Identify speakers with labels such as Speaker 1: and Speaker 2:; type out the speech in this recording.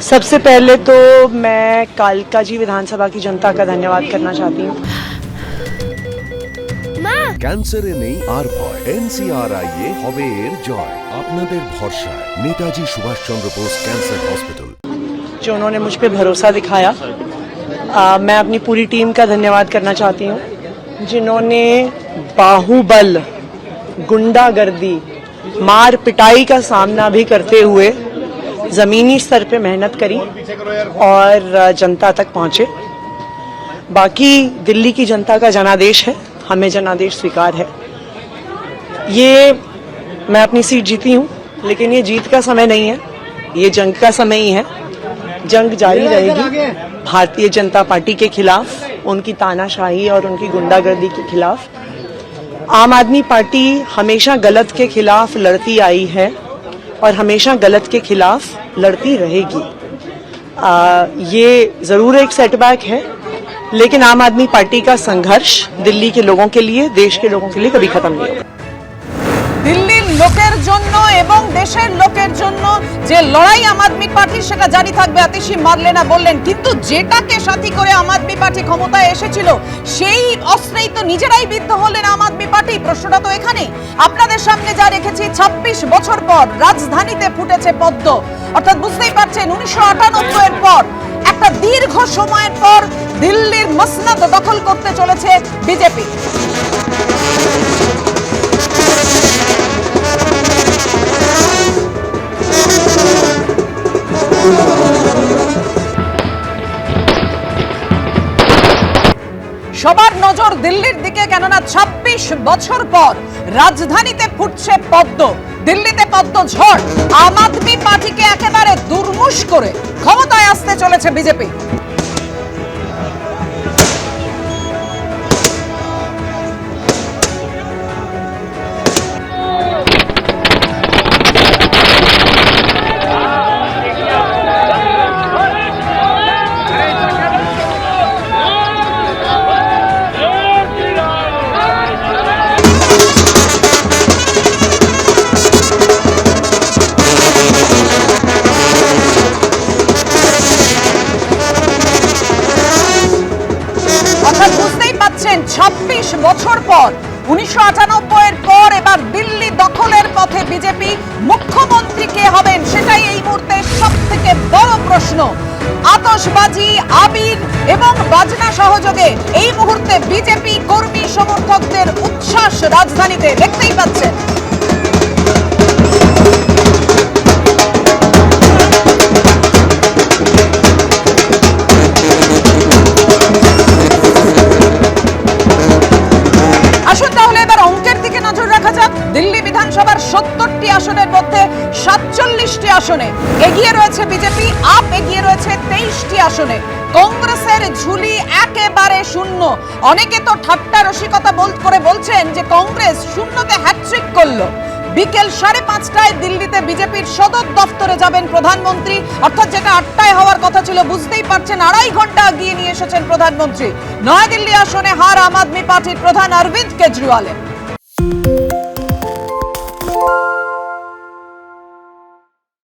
Speaker 1: सबसे पहले तो मैं कालकाजी विधानसभा की जनता का धन्यवाद करना चाहती हूँ।
Speaker 2: ক্যান্সারে নেই আর ভয়, NCRI হবে এর জয়। আপনাদের ভরসায় নেতাজি সুভাষচন্দ্র বোস ক্যান্সার হসপিটাল।
Speaker 1: जो उन्होंने मुझ पर भरोसा दिखाया, मैं अपनी पूरी टीम का धन्यवाद करना चाहती हूँ, जिन्होंने बाहुबल, गुंडागर्दी, मार पिटाई का सामना भी करते हुए जमीनी स्तर पे मेहनत करी और जनता तक पहुंचे। बाकी दिल्ली की जनता का जनादेश है, हमें जनादेश स्वीकार है। ये मैं अपनी सीट जीती हूँ, लेकिन ये जीत का समय नहीं है, ये जंग का समय ही है। जंग जारी रहेगी भारतीय जनता पार्टी के खिलाफ, उनकी तानाशाही और उनकी गुंडागर्दी के खिलाफ। आम आदमी पार्टी हमेशा गलत के खिलाफ लड़ती आई है और हमेशा गलत के खिलाफ लड़ती रहेगी। ये जरूर एक सेटबैक है, लेकिन आम आदमी पार्टी का संघर्ष दिल्ली के लोगों के लिए, देश के लोगों के लिए कभी खत्म नहीं होगा।
Speaker 3: দিল্লির লোকের জন্য এবং দেশের লোকের জন্য যে লড়াই আম আদমি পার্টি সেটা জারি থাকবে, আতিশি মারলেনা বললেন। কিন্তু যেটাকে সাথী করে আম আদমি পার্টি ক্ষমতায় এসেছিল সেই অস্ত্রেই তো নিজেরাই বিদ্ধ হলেন আম আদমি পার্টি। প্রশ্নটা তো এখানেই। আপনাদের সামনে যা রেখেছি, ২৬ বছর পর রাজধানীতে ফুটেছে পদ্ম। অর্থাৎ বুঝতেই পারছেন ১৯৯৮ এর পর একটা দীর্ঘ সময়ের পর দিল্লির মসনদ দখল করতে চলেছে বিজেপি। সবার নজর দিল্লির দিকে, কেননা ২৬ বছর পর রাজধানীতে ফুটছে পদ্ম। দিল্লিতে পদ্ম ঝড়। আম আদমি পার্টিকে একেবারে দুর্মুষ করে ক্ষমতায় আসতে চলেছে বিজেপি। বুঝতেই পাচ্ছেন ২৬ বছর পর, ১৯৯৮ এর পর এবার দিল্লি দখলের পথে বিজেপি। মুখ্যমন্ত্রী কে হবেন সেটাই এই মুহূর্তে সব থেকে বড় প্রশ্ন। আতশবাজি, আবির এবং বাজনা সহযোগে এই মুহূর্তে বিজেপি কর্মী সমর্থকদের উচ্ছ্বাস রাজধানীতে দেখতেই পাচ্ছেন। দিল্লি বিধানসভার ৭০টি আসনের মধ্যে ৪৭টি আসনে এগিয়ে রয়েছে বিজেপি, আপ এগিয়ে রয়েছে ২৩টি আসনে। কংগ্রেসের ঝুলি একেবারে শূন্য। অনেকে তো ঠাট্টা রসিকতা করে বলছেন যে কংগ্রেস শূন্যতে হ্যাট্রিক করলো। বিকেল ৫:৩০টায় দিল্লিতে বিজেপির সদর দফতরে যাবেন প্রধানমন্ত্রী, অর্থাৎ যেটা ৮টায় হওয়ার কথা ছিল, বুঝতেই পারছেন ২.৫ ঘন্টা এগিয়ে নিয়ে এসেছেন প্রধানমন্ত্রী। নয়াদিল্লি আসনে হার আম আদমি পার্টির প্রধান অরবিন্দ কেজরিওয়ালের।